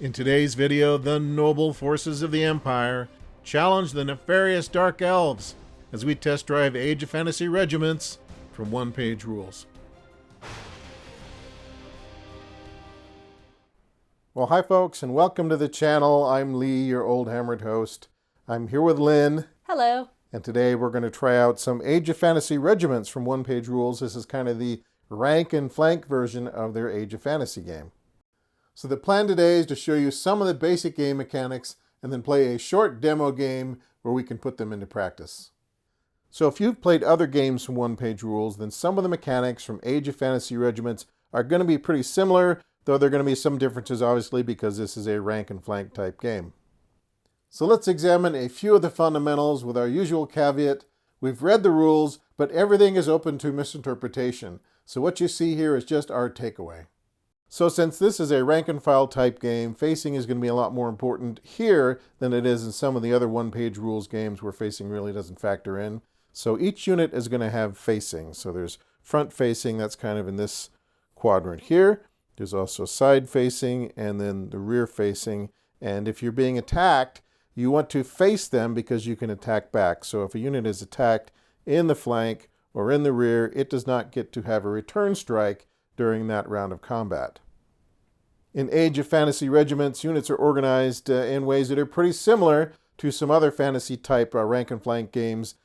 In today's video, the noble forces of the Empire challenge the nefarious Dark Elves as we test drive Age of Fantasy Regiments from one-page rules. Well, hi folks, and welcome to the channel. I'm Lee, your old hammered host. I'm here with Lynn. Hello. And today we're going to try out some Age of Fantasy Regiments from one-page rules. This is kind of the rank and flank version of their Age of Fantasy game. So the plan today is to show you some of the basic game mechanics and then play a short demo game where we can put them into practice. So if you've played other games from one-page rules, then some of the mechanics from Age of Fantasy Regiments are going to be pretty similar, though there are going to be some differences obviously because this is a rank and flank type game. So let's examine a few of the fundamentals with our usual caveat. We've read the rules, but everything is open to misinterpretation. So what you see here is just our takeaway. So since this is a rank and file type game, facing is going to be a lot more important here than it is in some of the other one-page rules games where facing really doesn't factor in. So each unit is going to have facing. So there's front facing, that's kind of in this quadrant here. There's also side facing and then the rear facing. And if you're being attacked, you want to face them because you can attack back. So if a unit is attacked in the flank or in the rear, it does not get to have a return strike during that round of combat. In Age of Fantasy Regiments, units are organized in ways that are pretty similar to some other fantasy type rank and flank games.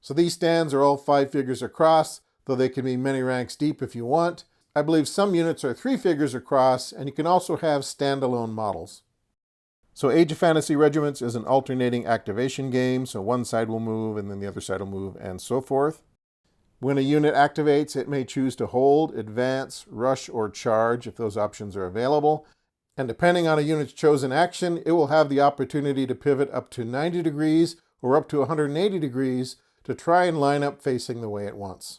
So these stands are all 5 figures across, though they can be many ranks deep if you want. I believe some units are 3 figures across, and you can also have standalone models. So Age of Fantasy Regiments is an alternating activation game, so one side will move and then the other side will move and so forth. When a unit activates, it may choose to hold, advance, rush, or charge if those options are available. And depending on a unit's chosen action, it will have the opportunity to pivot up to 90 degrees or up to 180 degrees to try and line up facing the way it wants.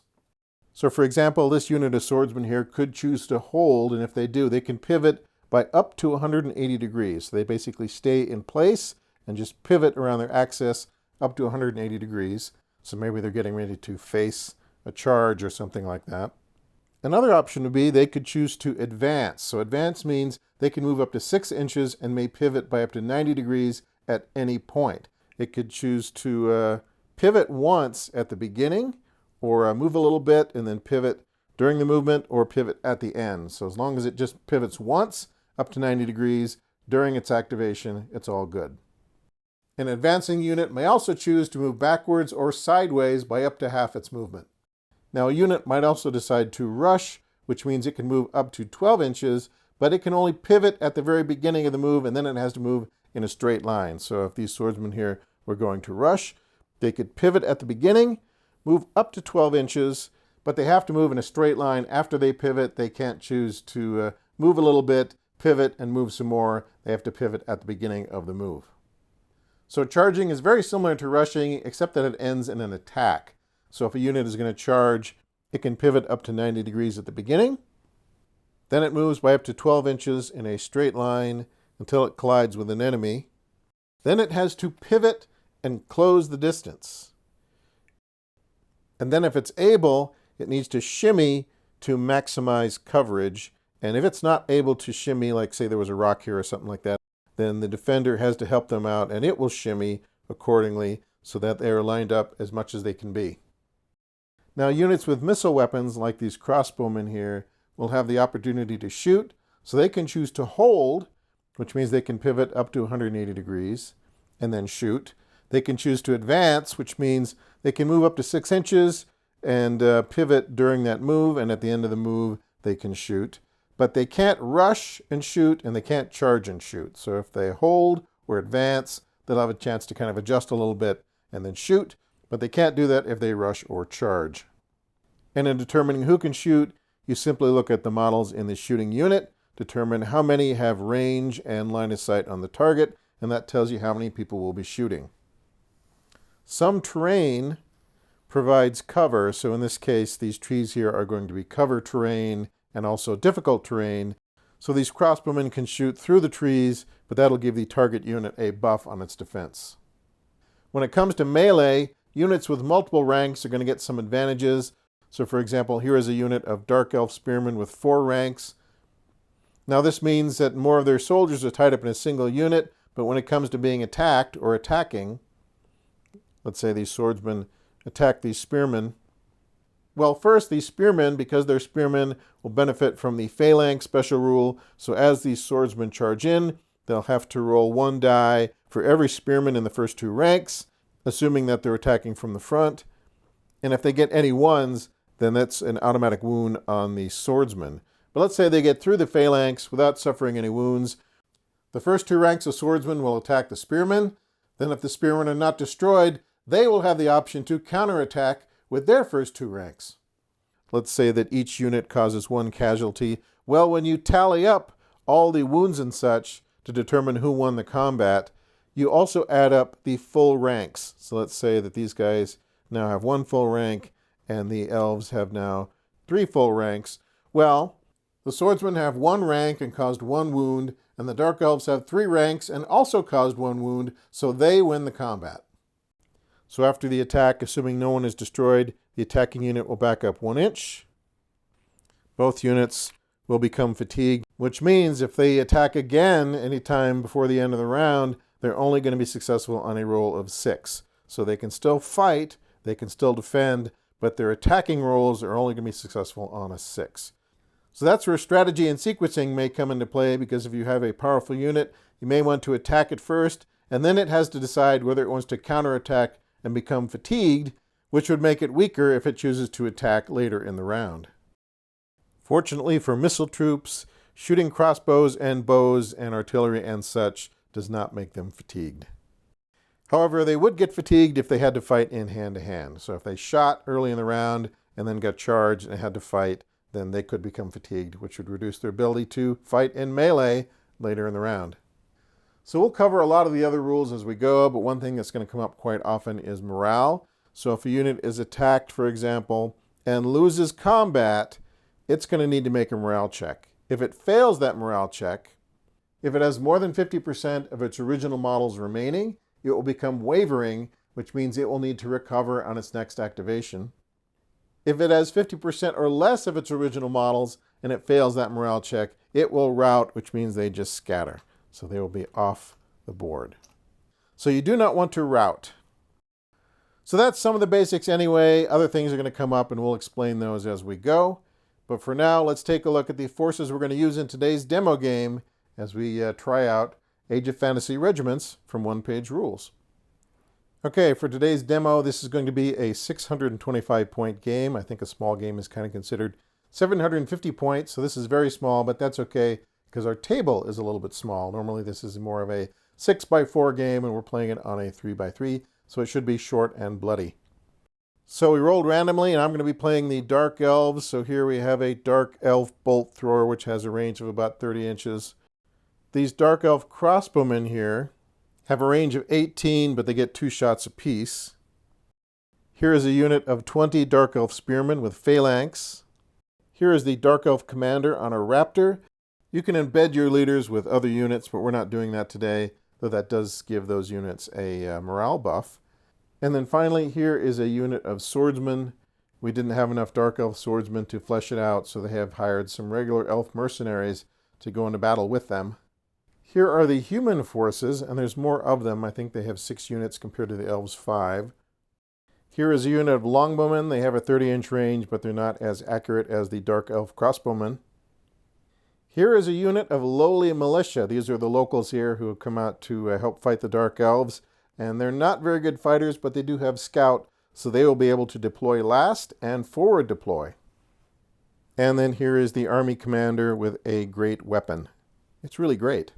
So for example, this unit of swordsmen here could choose to hold, and if they do, they can pivot by up to 180 degrees. So they basically stay in place and just pivot around their axis up to 180 degrees. So maybe they're getting ready to face a charge or something like that. Another option would be they could choose to advance. So advance means they can move up to 6 inches and may pivot by up to 90 degrees at any point. It could choose to pivot once at the beginning or move a little bit and then pivot during the movement or pivot at the end. So as long as it just pivots once up to 90 degrees during its activation, it's all good. An advancing unit may also choose to move backwards or sideways by up to half its movement. Now a unit might also decide to rush, which means it can move up to 12 inches, but it can only pivot at the very beginning of the move and then it has to move in a straight line. So if these swordsmen here were going to rush, they could pivot at the beginning, move up to 12 inches, but they have to move in a straight line. After they pivot, they can't choose to move a little bit, pivot, and move some more. They have to pivot at the beginning of the move. So charging is very similar to rushing, except that it ends in an attack. So if a unit is going to charge, it can pivot up to 90 degrees at the beginning. Then it moves by up to 12 inches in a straight line until it collides with an enemy. Then it has to pivot and close the distance. And then if it's able, it needs to shimmy to maximize coverage. And if it's not able to shimmy, like say there was a rock here or something like that, then the defender has to help them out and it will shimmy accordingly so that they are lined up as much as they can be. Now units with missile weapons like these crossbowmen here will have the opportunity to shoot, so they can choose to hold, which means they can pivot up to 180 degrees and then shoot. They can choose to advance, which means they can move up to 6 inches and pivot during that move, and at the end of the move they can shoot. But they can't rush and shoot, and they can't charge and shoot. So if they hold or advance, they'll have a chance to kind of adjust a little bit and then shoot, but they can't do that if they rush or charge. And in determining who can shoot, you simply look at the models in the shooting unit, determine how many have range and line of sight on the target, and that tells you how many people will be shooting. Some terrain provides cover, so in this case, these trees here are going to be cover terrain and also difficult terrain. So these crossbowmen can shoot through the trees, but that'll give the target unit a buff on its defense. When it comes to melee, units with multiple ranks are going to get some advantages. So for example, here is a unit of Dark Elf Spearmen with 4 ranks. Now this means that more of their soldiers are tied up in a single unit, but when it comes to being attacked or attacking, let's say these swordsmen attack these spearmen. Well, first, these spearmen, because they're spearmen, will benefit from the phalanx special rule. So as these swordsmen charge in, they'll have to roll 1 die for every spearman in the first 2 ranks, assuming that they're attacking from the front. And if they get any 1s, then that's an automatic wound on the swordsman. But let's say they get through the phalanx without suffering any wounds. The first 2 ranks of swordsmen will attack the spearmen. Then if the spearmen are not destroyed, they will have the option to counterattack with their first 2 ranks. Let's say that each unit causes 1 casualty. Well, when you tally up all the wounds and such to determine who won the combat, you also add up the full ranks. So let's say that these guys now have 1 full rank and the elves have now 3 full ranks. Well, the swordsmen have 1 rank and caused 1 wound, and the dark elves have 3 ranks and also caused 1 wound, so they win the combat. So after the attack, assuming no one is destroyed, the attacking unit will back up 1 inch. Both units will become fatigued, which means if they attack again anytime before the end of the round, they're only going to be successful on a roll of 6. So they can still fight, they can still defend, but their attacking rolls are only going to be successful on a 6. So that's where strategy and sequencing may come into play, because if you have a powerful unit, you may want to attack it first, and then it has to decide whether it wants to counterattack and become fatigued, which would make it weaker if it chooses to attack later in the round. Fortunately for missile troops, shooting crossbows and bows and artillery and such does not make them fatigued. However, they would get fatigued if they had to fight in hand-to-hand. So if they shot early in the round and then got charged and had to fight, then they could become fatigued, which would reduce their ability to fight in melee later in the round. So we'll cover a lot of the other rules as we go, but one thing that's going to come up quite often is morale. So if a unit is attacked, for example, and loses combat, it's going to need to make a morale check. If it fails that morale check, if it has more than 50% of its original models remaining, it will become wavering, which means it will need to recover on its next activation. If it has 50% or less of its original models and it fails that morale check, it will rout, which means they just scatter. So they will be off the board. So you do not want to rout. So that's some of the basics anyway. Other things are going to come up and we'll explain those as we go. But for now, let's take a look at the forces we're going to use in today's demo game as we try out Age of Fantasy Regiments from one-page rules. Okay, for today's demo, this is going to be a 625-point game. I think a small game is kind of considered 750 points, so this is very small, but that's okay because our table is a little bit small. Normally this is more of a 6x4 game and we're playing it on a 3x3, so it should be short and bloody. So we rolled randomly and I'm going to be playing the Dark Elves. So here we have a Dark Elf bolt thrower which has a range of about 30 inches. These Dark Elf crossbowmen here have a range of 18, but they get 2 shots apiece. Here is a unit of 20 Dark Elf spearmen with phalanx. Here is the Dark Elf commander on a raptor. You can embed your leaders with other units, but we're not doing that today, though that does give those units a morale buff. And then finally, here is a unit of swordsmen. We didn't have enough Dark Elf swordsmen to flesh it out, so they have hired some regular elf mercenaries to go into battle with them. Here are the human forces, and there's more of them. I think they have 6 units compared to the elves' 5. Here is a unit of longbowmen. They have a 30-inch range, but they're not as accurate as the Dark Elf crossbowmen. Here is a unit of lowly militia. These are the locals here who have come out to help fight the Dark Elves. And they're not very good fighters, but they do have scout, so they will be able to deploy last and forward deploy. And then here is the army commander with a great weapon. It's really great.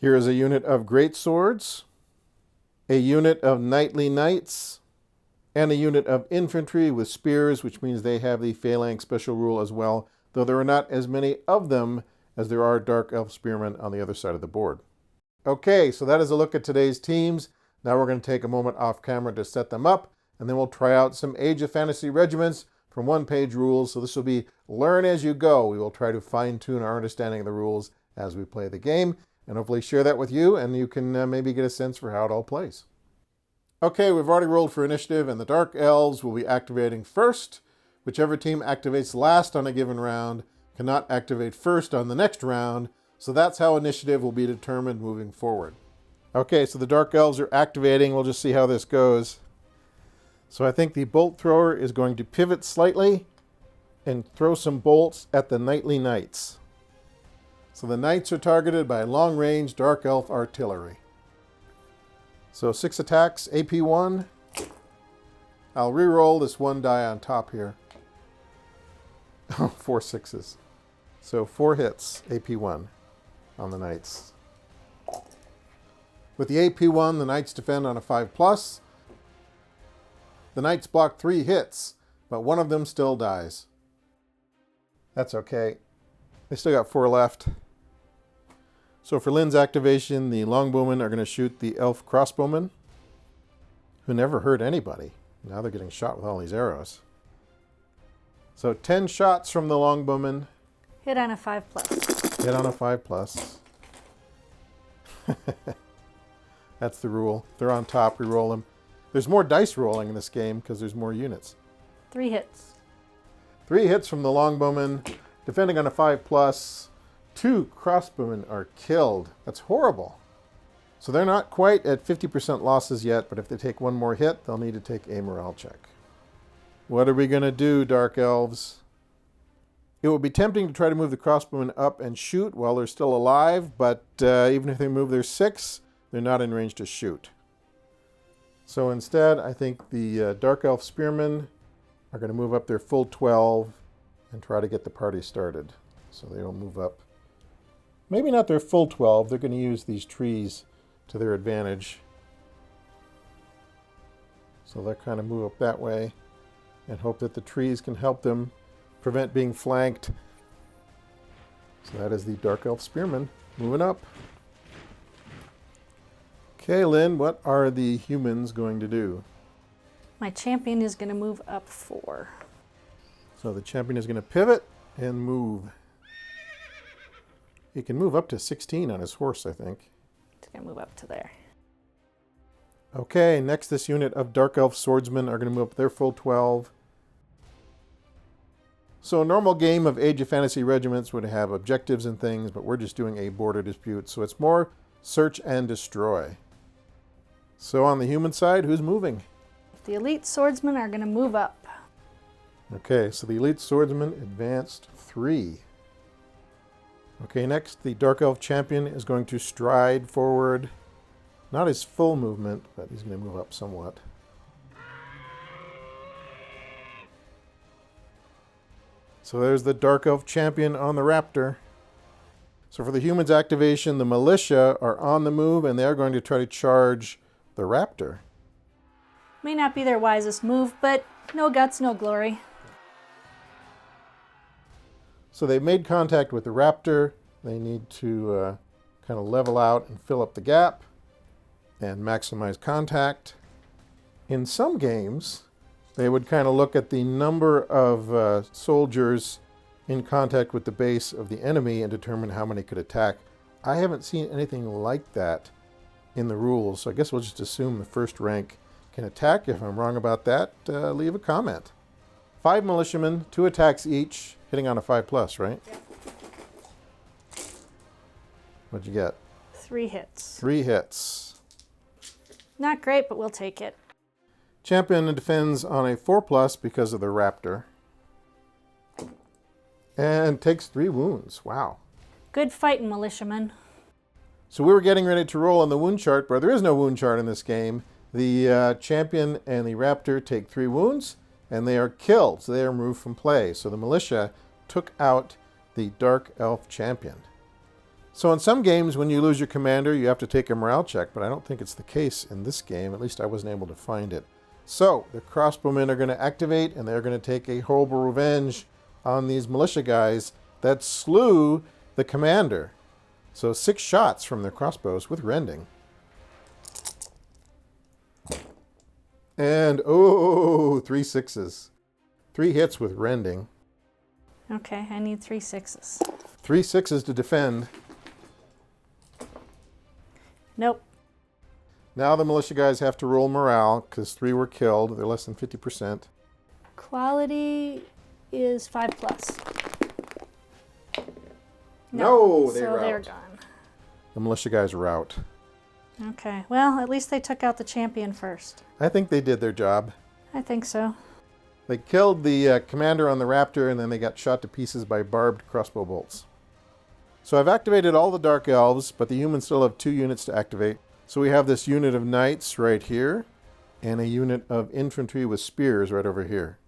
Here is a unit of great swords, a unit of knightly knights, and a unit of infantry with spears, which means they have the phalanx special rule as well, though there are not as many of them as there are Dark Elf spearmen on the other side of the board. Okay, so that is a look at today's teams. Now we're going to take a moment off camera to set them up, and then we'll try out some Age of Fantasy Regiments from one-page rules. So this will be learn as you go. We will try to fine-tune our understanding of the rules as we play the game, and hopefully share that with you, and you can maybe get a sense for how it all plays. Okay, we've already rolled for initiative, and the Dark Elves will be activating first. Whichever team activates last on a given round cannot activate first on the next round, so that's how initiative will be determined moving forward. Okay, so the Dark Elves are activating. We'll just see how this goes. So I think the bolt thrower is going to pivot slightly and throw some bolts at the Knightly Knights. So the Knights are targeted by long-range Dark Elf artillery. So 6 attacks, AP 1. I'll re-roll this 1 die on top here. 4 sixes. So 4 hits, AP 1 on the Knights. With the AP 1, the Knights defend on a 5+. The Knights block 3 hits, but one of them still dies. That's okay. They still got 4 left. So for Lynn's activation, the Longbowmen are going to shoot the Elf Crossbowmen, who never hurt anybody. Now they're getting shot with all these arrows. So 10 shots from the Longbowmen. Hit on a 5+. Hit on a 5+. That's the rule. If they're on top, we roll them. There's more dice rolling in this game because there's more units. 3 hits. 3 hits from the Longbowmen. Defending on a 5+. 2 crossbowmen are killed. That's horrible. So they're not quite at 50% losses yet, but if they take one more hit, they'll need to take a morale check. What are we going to do, Dark Elves? It would be tempting to try to move the crossbowmen up and shoot while they're still alive, but even if they move their 6, they're not in range to shoot. So instead, I think the Dark Elf Spearmen are going to move up their full 12 and try to get the party started. So they'll move up. Maybe not their full 12. They're going to use these trees to their advantage. So they'll kind of move up that way and hope that the trees can help them prevent being flanked. So that is the Dark Elf Spearmen moving up. Okay, Lynn, what are the humans going to do? My champion is going to move up 4. So the champion is going to pivot and move. He can move up to 16 on his horse, I think. It's going to move up to there. Okay, next this unit of Dark Elf Swordsmen are going to move up their full 12. So a normal game of Age of Fantasy Regiments would have objectives and things, but we're just doing a border dispute, so it's more search and destroy. So on the human side, who's moving? The elite swordsmen are going to move up. Okay, so the elite swordsman advanced 3. Okay, next the Dark Elf champion is going to stride forward. Not his full movement, but he's going to move up somewhat. So there's the Dark Elf champion on the raptor. So for the humans activation, the militia are on the move and they're going to try to charge the raptor. May not be their wisest move, but no guts, no glory. So they've made contact with the raptor. They need to kind of level out and fill up the gap and maximize contact. In some games, they would kind of look at the number of soldiers in contact with the base of the enemy and determine how many could attack. I haven't seen anything like that in the rules, so I guess we'll just assume the first rank can attack. If I'm wrong about that, leave a comment. 5 militiamen, 2 attacks each, hitting on a 5+, right? Yeah. What'd you get? 3 hits. 3 hits. Not great, but we'll take it. Champion defends on a 4+ because of the raptor. And takes 3 wounds. Wow. Good fighting, militiamen. So we were getting ready to roll on the wound chart, but there is no wound chart in this game. The champion and the raptor take 3 wounds, and they are killed, so they are removed from play. So the militia took out the Dark Elf champion. So in some games, when you lose your commander, you have to take a morale check, but I don't think it's the case in this game. At least I wasn't able to find it. So the crossbowmen are going to activate, and they're going to take a horrible revenge on these militia guys that slew the commander. So 6 shots from their crossbows with rending. And, 3 sixes. 3 hits with rending. Okay, I need 3 6s. 3 sixes to defend. Nope. Now the militia guys have to roll morale because 3 were killed. They're less than 50%. Quality is 5+. No, they so rout. they're gone. The militia guys rout. Okay, well, at least they took out the champion first. I think they did their job. I think so. They killed the commander on the raptor, and then they got shot to pieces by barbed crossbow bolts. So I've activated all the Dark Elves, but the humans still have 2 units to activate. So we have this unit of knights right here, and a unit of infantry with spears right over here.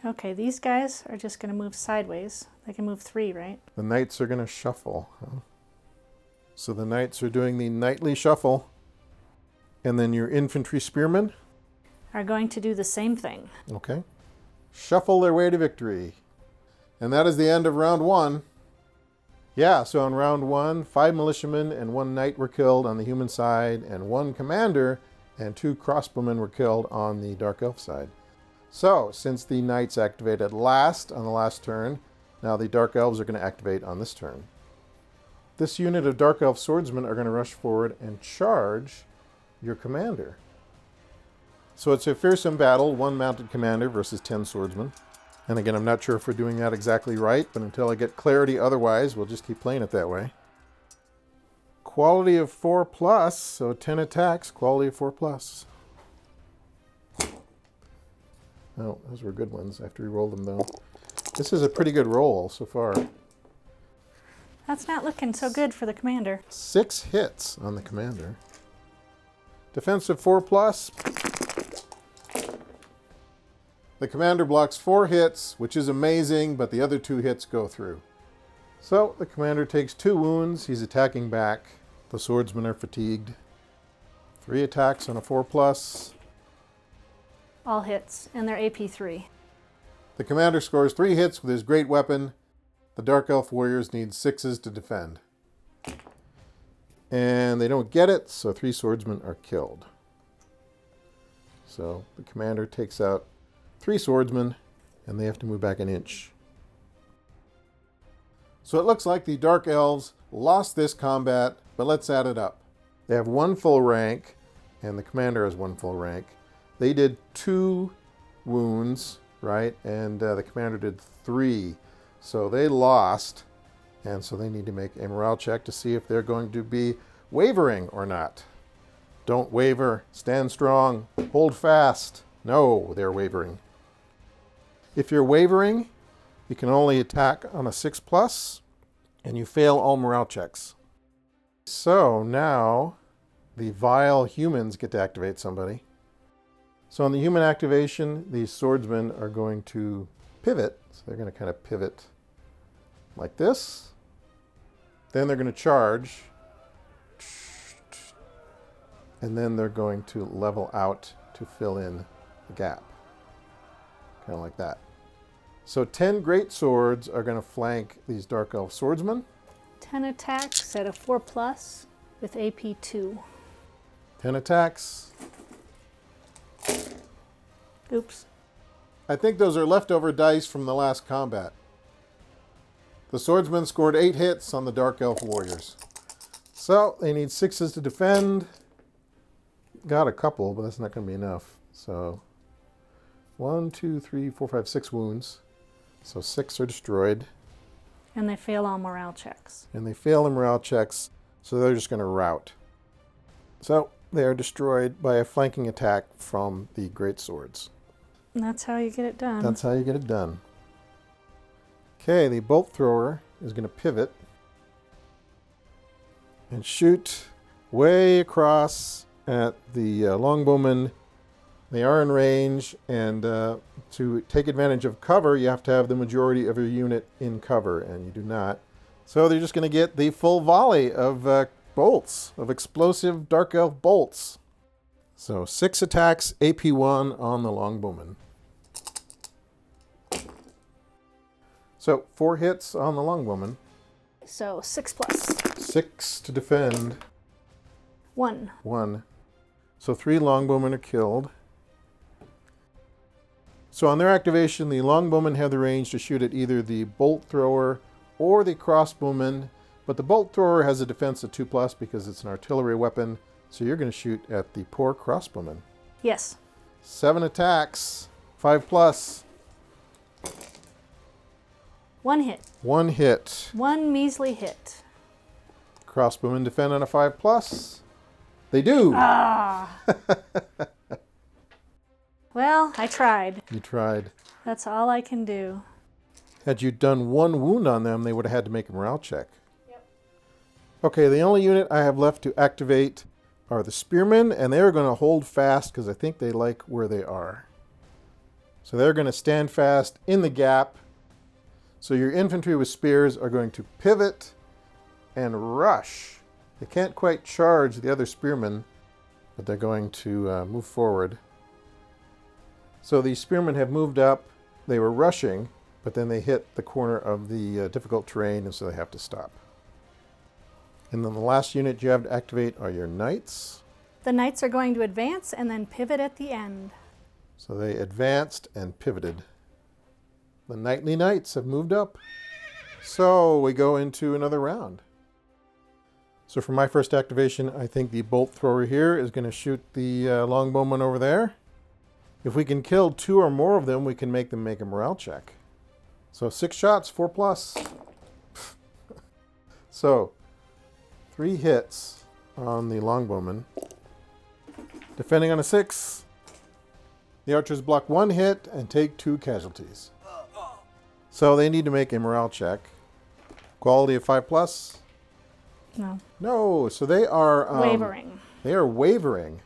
Okay, these guys are just going to move sideways. They can move 3, right? The knights are going to shuffle. Huh? So the knights are doing the knightly shuffle. And then your infantry spearmen Are going to do the same thing. okay, shuffle their way to victory. And that is the end of round 1. Yeah, so in round 1, 5 militiamen and 1 knight were killed on the human side, and 1 commander and 2 crossbowmen were killed on the Dark Elf side. So, since the knights activated last on the last turn, now the Dark Elves are going to activate on this turn. This unit of Dark Elf swordsmen are going to rush forward and charge your commander. So it's a fearsome battle, 1 mounted commander versus 10 swordsmen. And again, I'm not sure if we're doing that exactly right, but until I get clarity otherwise, we'll just keep playing it that way. Quality of 4+, so 10 attacks, quality of 4+. Oh, those were good ones. I have to re-roll them, though. This is a pretty good roll so far. That's not looking so good for the commander. 6 hits on the commander. Defensive 4+. The commander blocks 4 hits, which is amazing, but the other 2 hits go through. So the commander takes 2 wounds. He's attacking back. The swordsmen are fatigued. 3 attacks on a 4+. All hits, and they're AP 3. The commander scores 3 hits with his great weapon. The Dark Elf warriors need 6s to defend. And they don't get it, so 3 swordsmen are killed. So the commander takes out 3 swordsmen, and they have to move back an inch. So it looks like the Dark Elves lost this combat, but let's add it up. They have 1 full rank, and the commander has 1 full rank. They did 2 wounds, right? And the commander did 3. So they lost, and so they need to make a morale check to see if they're going to be wavering or not. Don't waver. Stand strong. Hold fast. No, they're wavering. If you're wavering, you can only attack on a 6+, and you fail all morale checks. So now the vile humans get to activate somebody. So on the human activation, these swordsmen are going to pivot. So they're going to kind of pivot like this. Then they're going to charge. And then they're going to level out to fill in the gap. Kind of like that. So 10 great swords are going to flank these Dark Elf swordsmen. 10 attacks at a 4+ with AP 2. 10 attacks. Oops. I think those are leftover dice from the last combat. The swordsmen scored 8 hits on the Dark Elf warriors. So they need 6s to defend. Got a couple, but that's not going to be enough. So 1, 2, 3, 4, 5, 6 wounds. So 6 are destroyed. And they fail all morale checks. And they fail the morale checks, so they're just going to rout. So they are destroyed by a flanking attack from the great swords. And that's how you get it done. That's how you get it done. Okay, the bolt thrower is going to pivot and shoot way across at the longbowmen. They are in range, and to take advantage of cover, you have to have the majority of your unit in cover, and you do not. So they're just going to get the full volley of bolts, of explosive Dark Elf bolts. So 6 attacks, AP1 on the longbowmen. So 4 hits on the longbowmen. So 6+. 6 to defend. 1. 1. So 3 longbowmen are killed. So on their activation, the longbowmen have the range to shoot at either the bolt thrower or the crossbowman, but the bolt thrower has a defense of 2+ because it's an artillery weapon, so you're going to shoot at the poor crossbowman. Yes. 7 attacks, 5+. 1 hit. 1 hit. 1 measly hit. Crossbowmen defend on a 5+. They do. Ah. Well, I tried. You tried. That's all I can do. Had you done 1 wound on them, they would have had to make a morale check. Yep. Okay, the only unit I have left to activate are the spearmen, and they're going to hold fast because I think they like where they are. So they're going to stand fast in the gap. So your infantry with spears are going to pivot and rush. They can't quite charge the other spearmen, but they're going to move forward. So these spearmen have moved up. They were rushing, but then they hit the corner of the difficult terrain, and so they have to stop. And then the last unit you have to activate are your knights. The knights are going to advance and then pivot at the end. So they advanced and pivoted. The knightly knights have moved up. So we go into another round. So for my first activation, I think the bolt thrower here is going to shoot the longbowman over there. If we can kill 2 or more of them, we can make them make a morale check. So 6 shots, 4+. So 3 hits on the longbowman. Defending on a 6. The archers block 1 hit and take 2 casualties. So they need to make a morale check. Quality of 5+. No. No, so they are Wavering. They are wavering.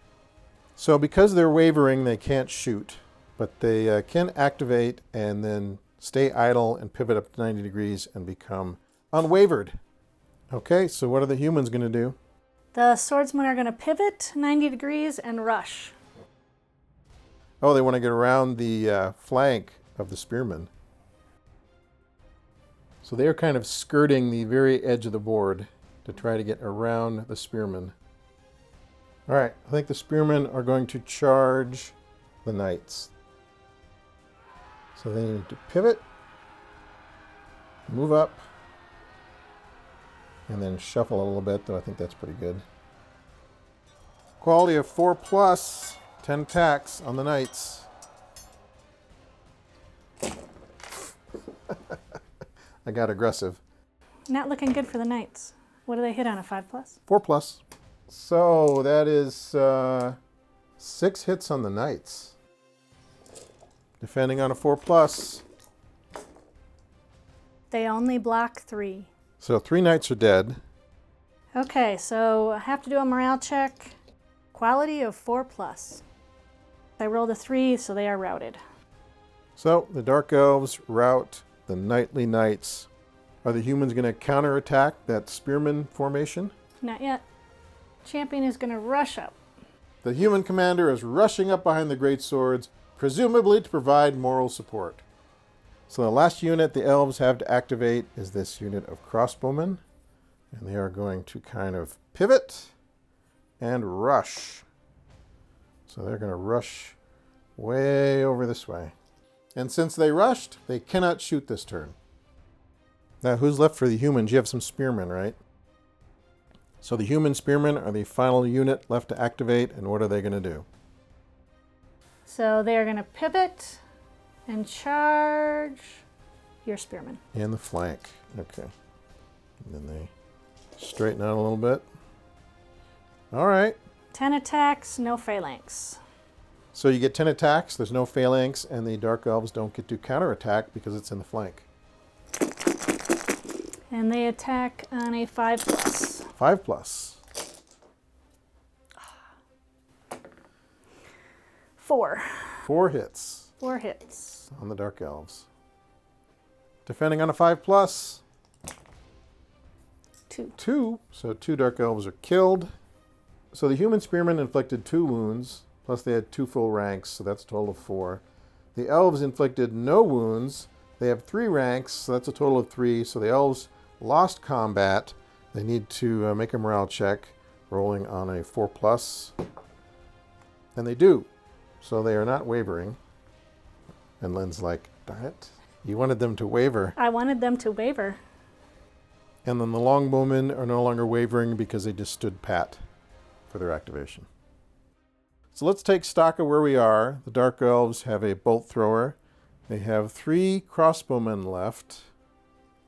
So because they're wavering, they can't shoot, but they can activate and then stay idle and pivot up to 90 degrees and become unwavered. Okay, so what are the humans going to do? The swordsmen are going to pivot 90 degrees and rush. Oh, they want to get around the flank of the spearmen. So they're kind of skirting the very edge of the board to try to get around the spearmen. All right, I think the spearmen are going to charge the knights. So they need to pivot, move up, and then shuffle a little bit, though I think that's pretty good. Quality of 4+, 10 attacks on the knights. I got aggressive. Not looking good for the knights. What do they hit on a 5+? 4+. So that is 6 hits on the knights. Defending on a 4+. They only block 3. So 3 knights are dead. Okay, so I have to do a morale check. Quality of 4+. I rolled a 3, so they are routed. So the dark elves rout the knightly knights. Are the humans going to counterattack that spearman formation? Not yet. Champion is going to rush up. The human commander is rushing up behind the great swords, presumably to provide moral support. So the last unit the elves have to activate is this unit of crossbowmen. And they are going to kind of pivot and rush. So they're going to rush way over this way. And since they rushed, they cannot shoot this turn. Now, who's left for the humans? You have some spearmen, right? So the human spearmen are the final unit left to activate, and what are they going to do? So they are going to pivot and charge your spearmen. In the flank. Okay. And then they straighten out a little bit. All right. 10 attacks, no phalanx. So you get 10 attacks, there's no phalanx, and the dark elves don't get to counterattack because it's in the flank. And they attack on a 5+. 5+. 4. 4 hits 4 hits. on the dark elves. Defending on a 5+. 2. 2. So 2 dark elves are killed. So the human spearmen inflicted 2 wounds, plus they had 2 full ranks, so that's a total of 4. The elves inflicted no wounds. They have 3 ranks, so that's a total of 3. So the elves lost combat. They need to make a morale check, rolling on a 4+. And they do. So they are not wavering. And Lynn's like, darn it. You wanted them to waver. I wanted them to waver. And then the longbowmen are no longer wavering because they just stood pat for their activation. So let's take stock of where we are. The dark elves have a bolt thrower. They have 3 crossbowmen left.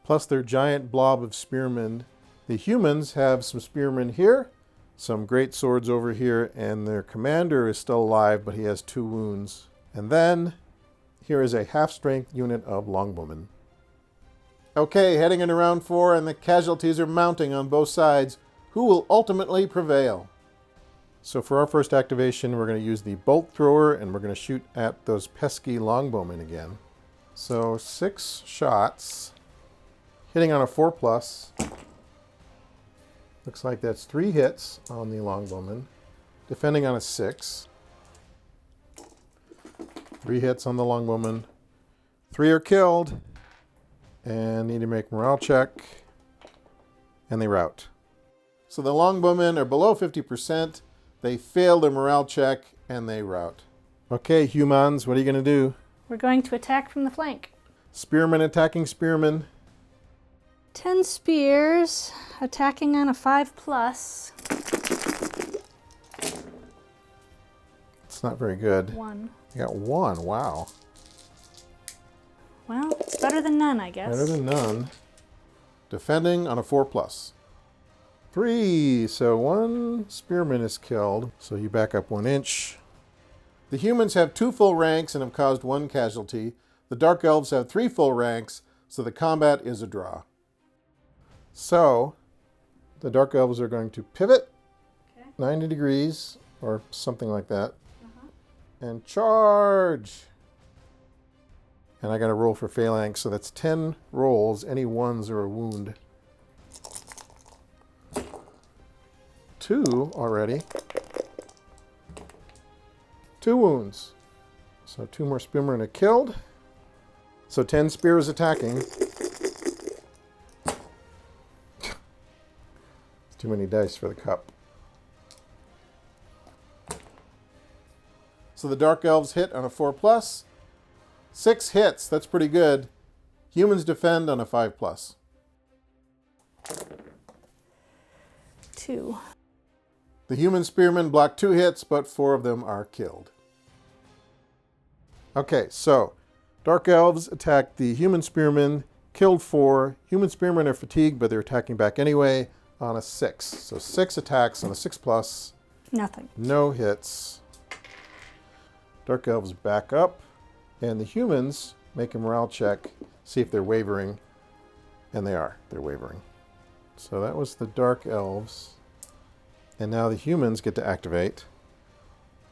plus their giant blob of spearmen. The humans have some spearmen here, some great swords over here, and their commander is still alive, but he has 2 wounds. And then here is a half-strength unit of longbowmen. Okay, heading into round 4, and the casualties are mounting on both sides. Who will ultimately prevail? So for our first activation, we're going to use the bolt thrower, and we're going to shoot at those pesky longbowmen again. So 6 shots, hitting on a 4+. Looks like that's 3 hits on the longbowman, defending on a 6. 3 hits on the longbowman. 3 are killed, and need to make morale check, and they rout. So the longbowmen are below 50%. They fail their morale check, and they rout. Okay, humans, what are you going to do? We're going to attack from the flank. Spearmen attacking spearmen. 10 spears, attacking on a 5+. It's not very good. 1. You got 1, wow. Well, it's better than none, I guess. Better than none. Defending on a 4+. 3, so 1 spearman is killed, so you back up 1 inch. The humans have 2 full ranks and have caused 1 casualty. The dark elves have 3 full ranks, so the combat is a draw. So, the dark elves are going to pivot 90 degrees, or something like that, and charge. And I got to roll for phalanx, so that's 10 rolls. Any 1s are a wound. 2 already. 2 wounds. So 2 more spearmen are killed. So 10 spears attacking. Too many dice for the cup. So the dark elves hit on a 4+. 6 hits, that's pretty good. Humans defend on a 5+. 2. The human spearmen block 2 hits, but 4 of them are killed. Okay, so dark elves attack the human spearmen, killed 4. Human spearmen are fatigued, but they're attacking back anyway on a 6. So 6 attacks on a 6+. Nothing. No hits. Dark elves back up, and the humans make a morale check, see if they're wavering, and they are. They're wavering. So that was the dark elves. And now the humans get to activate.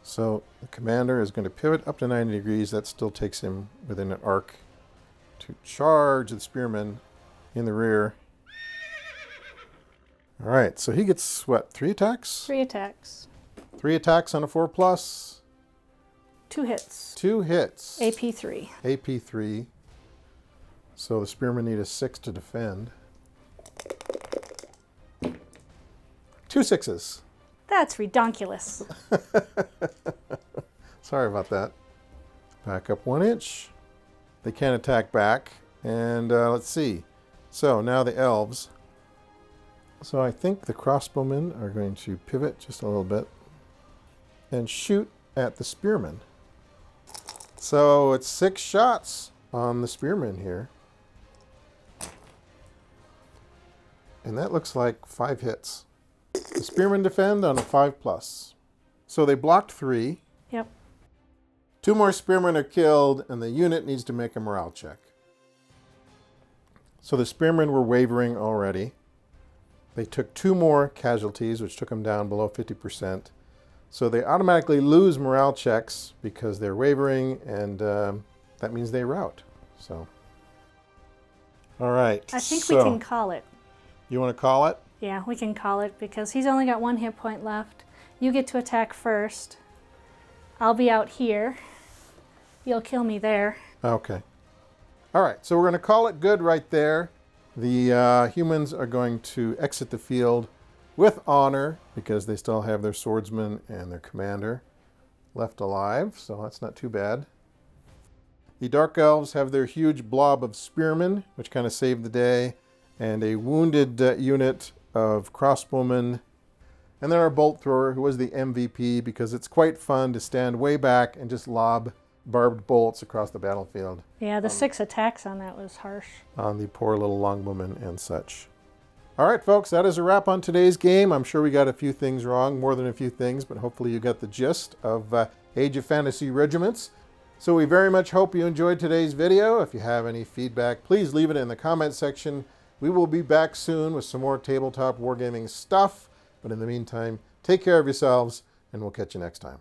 So the commander is going to pivot up to 90 degrees. That still takes him within an arc to charge the spearmen in the rear. All right, so he gets, what, 3 attacks? 3 attacks. 3 attacks on a 4+. 2 hits. 2 hits. AP3. AP3. So the spearmen need a 6 to defend. 2 6s. That's redonkulous. Sorry about that. Back up 1 inch. They can't attack back. And let's see. So now the elves. So I think the crossbowmen are going to pivot just a little bit and shoot at the spearmen. So it's 6 shots on the spearmen here. And that looks like 5 hits. The spearmen defend on a 5+. So they blocked 3. Yep. 2 more spearmen are killed, and the unit needs to make a morale check. So the spearmen were wavering already. They took 2 more casualties, which took them down below 50%. So they automatically lose morale checks because they're wavering, and that means they rout. So, all right. I think we can call it. You want to call it? Yeah, we can call it because he's only got 1 hit point left. You get to attack first. I'll be out here. You'll kill me there. Okay. All right, so we're going to call it good right there. The humans are going to exit the field with honor because they still have their swordsman and their commander left alive, so that's not too bad. The dark elves have their huge blob of spearmen, which kind of saved the day, and a wounded unit of crossbowmen. And then our bolt thrower, who was the MVP, because it's quite fun to stand way back and just lob barbed bolts across the battlefield Yeah, the 6 attacks on that was harsh. on the poor little longbowmen and such. All right, folks, that is a wrap on today's game. I'm sure we got a few things wrong, more than a few things, but hopefully you got the gist of Age of Fantasy Regiments. So we very much hope you enjoyed today's video. If you have any feedback, please leave it in the comment section. We will be back soon with some more tabletop wargaming stuff. But in the meantime, take care of yourselves, and we'll catch you next time.